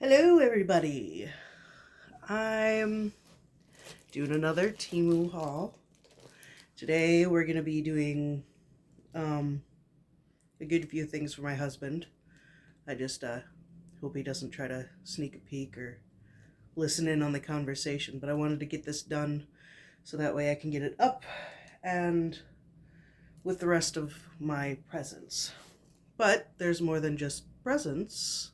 Hello everybody. I'm doing another Temu haul. Today we're going to be doing a good few things for my husband. I just hope he doesn't try to sneak a peek or listen in on the conversation, but I wanted to get this done so that way I can get it up and with the rest of my presents. But there's more than just presents.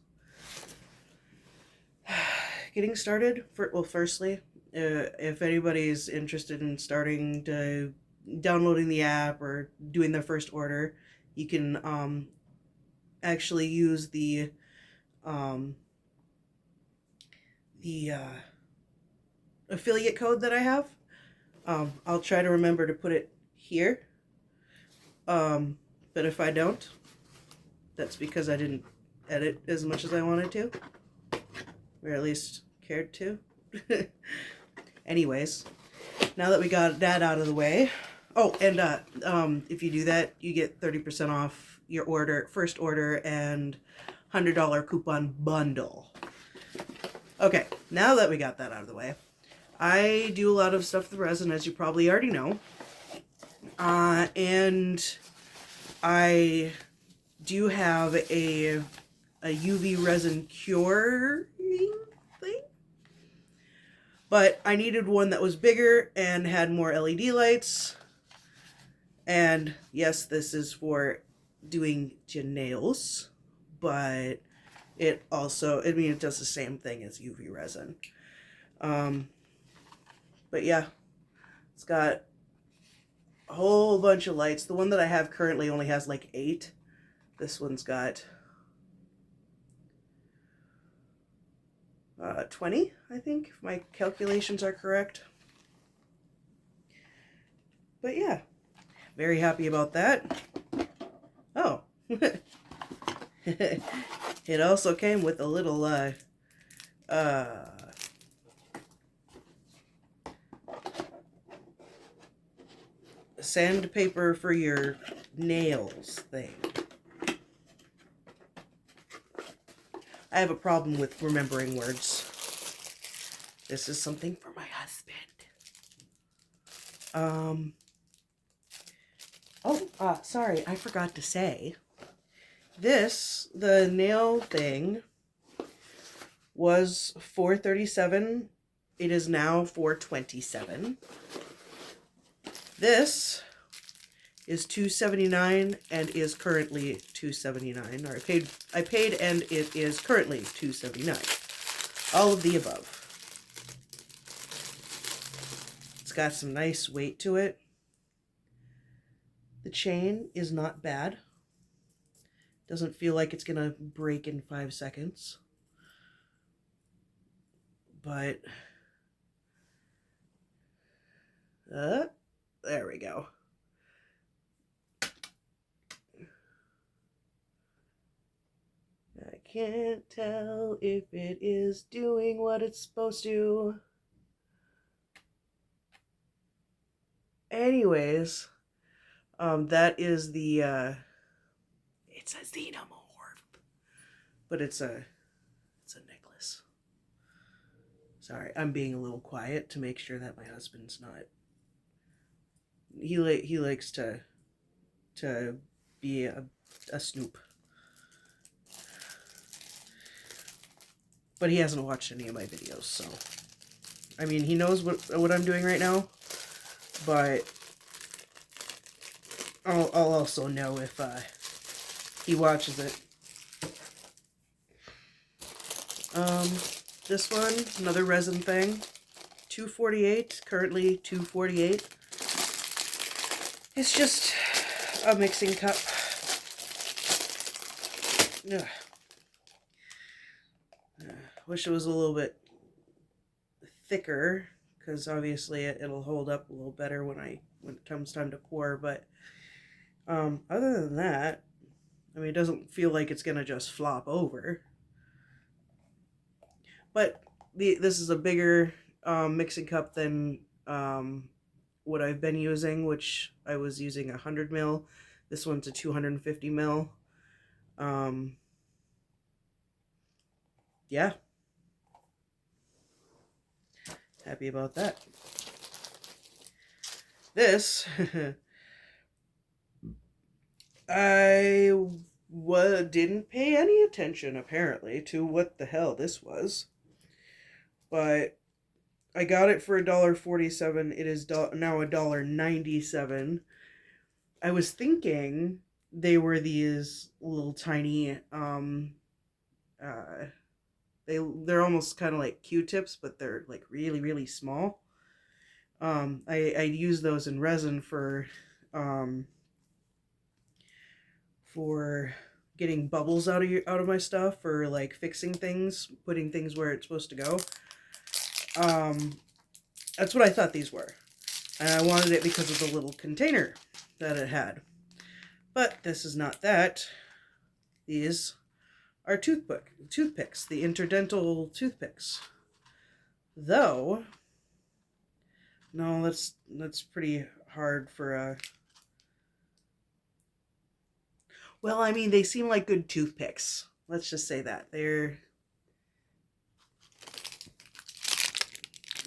Getting started, firstly, if anybody's interested in starting to downloading the app or doing their first order, you can actually use um, the affiliate code that I have. I'll try to remember to put it here, but if I don't, that's because I didn't edit as much as I wanted to, or at least cared to. Anyways, now that we got that out of the way, oh, and if you do that, you get 30% off your first order, and $100 coupon bundle. Okay, now that we got that out of the way, I do a lot of stuff with resin, as you probably already know, and I do have a UV resin curing thing. But I needed one that was bigger and had more LED lights. And yes, this is for doing your nails, but it also, it does the same thing as UV resin. But yeah, it's got a whole bunch of lights. The one that I have currently only has like 8. This one's got 20, I think, if my calculations are correct. But yeah, very happy about that. Oh, it also came with a little sandpaper for your nails thing. I have a problem with remembering words. This is something for my husband. Sorry, I forgot to say. The nail thing was $4.37. It is now $4.27. This is $2.79 and is currently $2.79. Or I paid and it is currently $2.79. All of the above. It's got some nice weight to it. The chain is not bad. Doesn't feel like it's gonna break in 5 seconds. But there we go. I can't tell if it is doing what it's supposed to. Anyways, that is the it's a xenomorph, but it's a necklace. Sorry, I'm being a little quiet to make sure that my husband's not. He likes to be a snoop, but he hasn't watched any of my videos, so I mean he knows what I'm doing right now, but I'll also know if he watches it. This one, another resin thing, $2.48, currently $2.48. It's just a mixing cup. Ugh. Wish it was a little bit thicker, because obviously it'll hold up a little better when it comes time to pour, but other than that, I mean, it doesn't feel like it's gonna just flop over. But this is a bigger mixing cup than what I've been using, which I was using 100 ml. This one's a 250 ml. Yeah, Happy about that. This, I didn't pay any attention, apparently, to what the hell this was. But I got it for $1.47. It is now $1.97. I was thinking they were these little tiny, uh, they're almost kind of like Q-tips, but they're like really, really small. I use those in resin um, for getting bubbles out of my stuff, or like fixing things, putting things where it's supposed to go. That's what I thought these were, and I wanted it because of the little container that it had. But this is not that. These are toothpicks, the interdental toothpicks. Though, no, that's pretty hard for a. Well, I mean, they seem like good toothpicks. Let's just say that. They're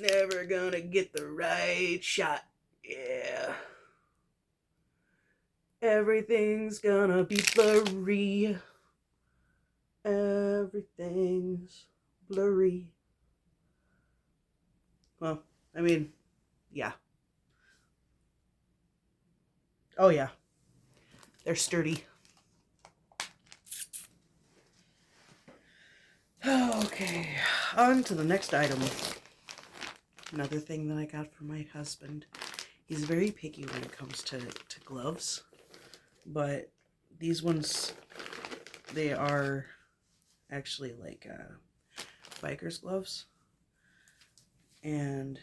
never gonna get the right shot. Yeah. Everything's gonna be blurry. Everything's blurry. Well, I mean, yeah. Oh, yeah. They're sturdy. Okay, on to the next item. Another thing that I got for my husband. He's very picky when it comes to gloves. But these ones, they are actually like biker's gloves. And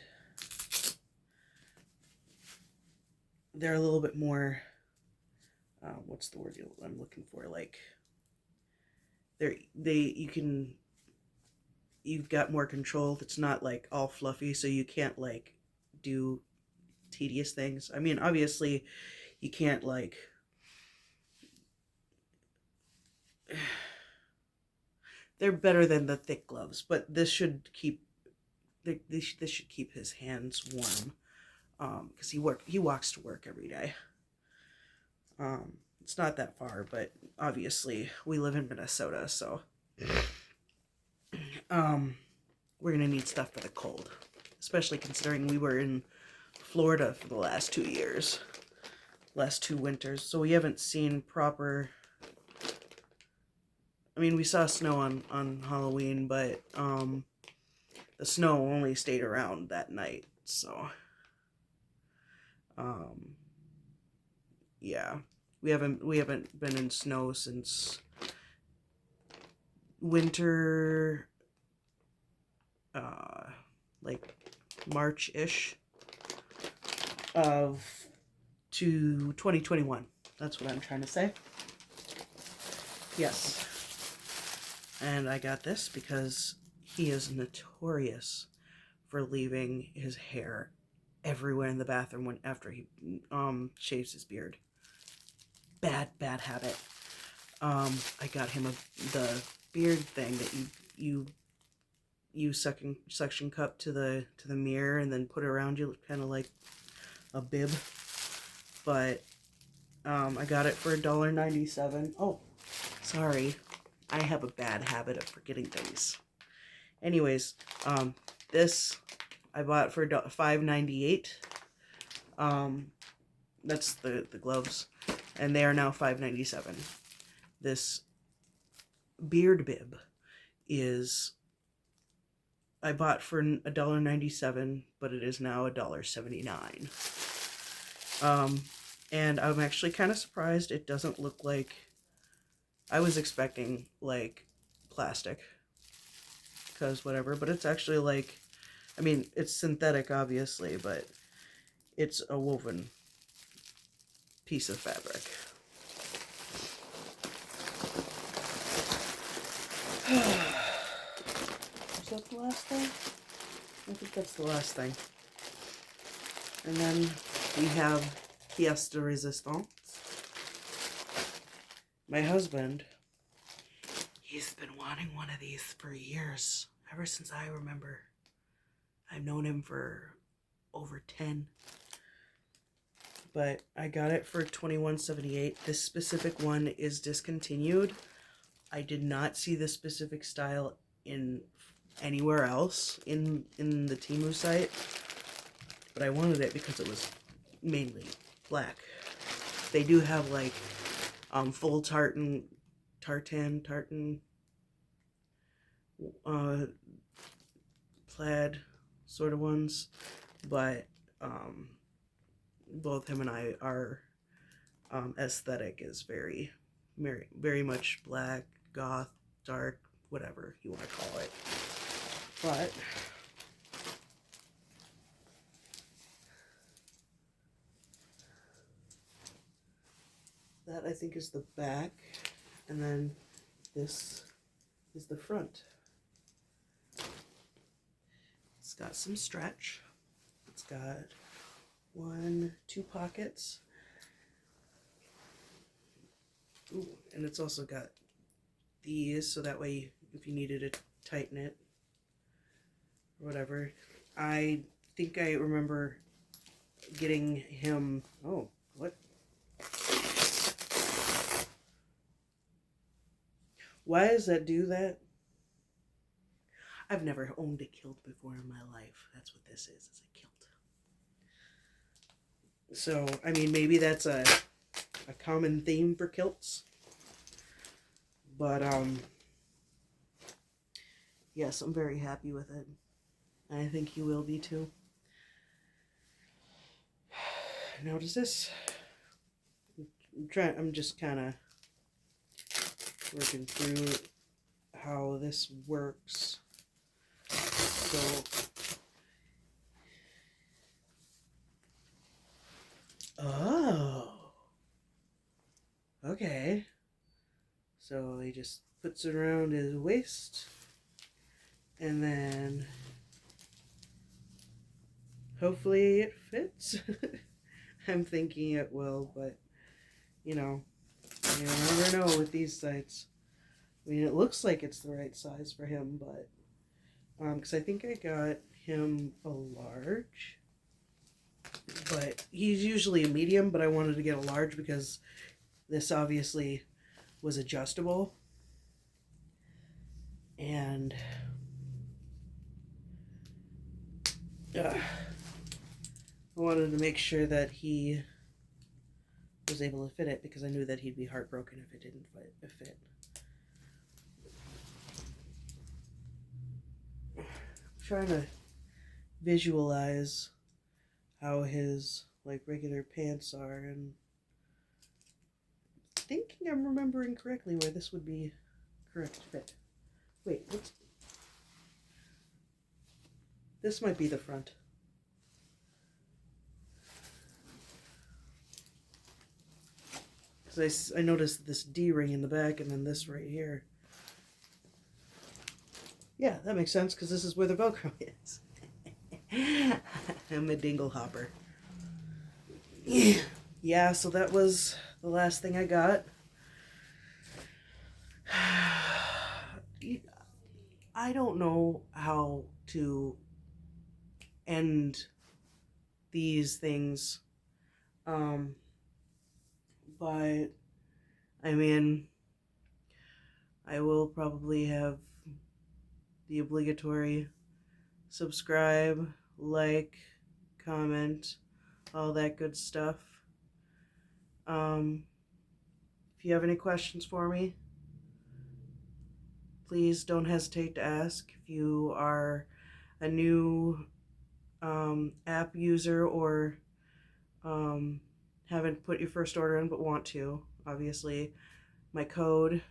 they're a little bit more, what's the word I'm looking for? Like, you've got more control. It's not like all fluffy, so you can't like do tedious things. I mean, obviously, you can't like they're better than the thick gloves, but this should keep this should keep his hands warm, because he walks to work every day. It's not that far, but obviously we live in Minnesota, so we're gonna need stuff for the cold, especially considering we were in Florida for the last 2 years, last 2 winters, so we haven't seen proper. I mean, we saw snow on Halloween, but the snow only stayed around that night, so yeah, we haven't been in snow since winter, like March-ish of 2021. That's what I'm trying to say. Yes. And I got this because he is notorious for leaving his hair everywhere in the bathroom after he shaves his beard. Bad habit. I got him the beard thing that you suction cup to the mirror and then put it around you, kind of like a bib. But I got it for $1.97. Oh, sorry. I have a bad habit of forgetting things. Anyways, this I bought for $5.98. That's the gloves, and they are now $5.97. This beard bib I bought for $1.97, but it is now $1.79. And I'm actually kind of surprised it doesn't look like. I was expecting like plastic, because whatever, but it's actually like, I mean, it's synthetic obviously, but it's a woven piece of fabric. Is that the last thing? I think that's the last thing. And then we have pièce de résistance. My husband, he's been wanting one of these for years, ever since I remember. I've known him for over 10. But I got it for $21.78. This specific one is discontinued. I did not see this specific style in anywhere else in the Temu site, but I wanted it because it was mainly black. They do have like full tartan plaid sort of ones, but both him and I, our aesthetic is very, very much black, goth, dark, whatever you want to call it. But that I think is the back, and then this is the front. It's got some stretch. It's got 2 pockets. Ooh, and it's also got these, so that way if you needed to tighten it or whatever. I think I remember getting him, oh, what? Why does that do that? I've never owned a kilt before in my life. That's what this is a kilt. So, I mean, maybe that's a common theme for kilts. But, yes, I'm very happy with it. I think you will be too. Now, does this... I'm just kind of working through how this works. So... Oh. Okay. So he just puts it around his waist, and then hopefully it fits. I'm thinking it will, but you know, you never know with these sites. I mean, it looks like it's the right size for him, but because I think I got him a large, but he's usually a medium, but I wanted to get a large because this obviously was adjustable, and I wanted to make sure that he was able to fit it, because I knew that he'd be heartbroken if it didn't fit. I'm trying to visualize how his like regular pants are, and thinking I'm remembering correctly where this would be correct fit. Wait, what's... This might be the front. Because I noticed this D ring in the back and then this right here. Yeah, that makes sense because this is where the Velcro is. I'm a dingle hopper. Yeah, so that was the last thing I got. I don't know how to end these things. But I mean, I will probably have the obligatory subscribe, like, comment, all that good stuff. If you have any questions for me, please don't hesitate to ask. If you are a new app user or haven't put your first order in but want to, obviously my code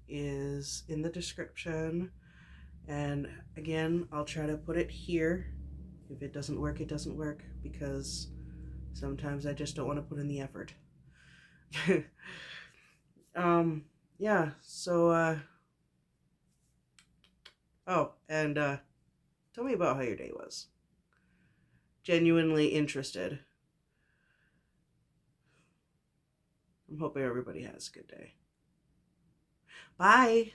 is in the description, and again, I'll try to put it here. If it doesn't work, it doesn't work, because sometimes I just don't want to put in the effort. Yeah, so oh, and tell me about how your day was. Genuinely interested. I'm hoping everybody has a good day. Bye.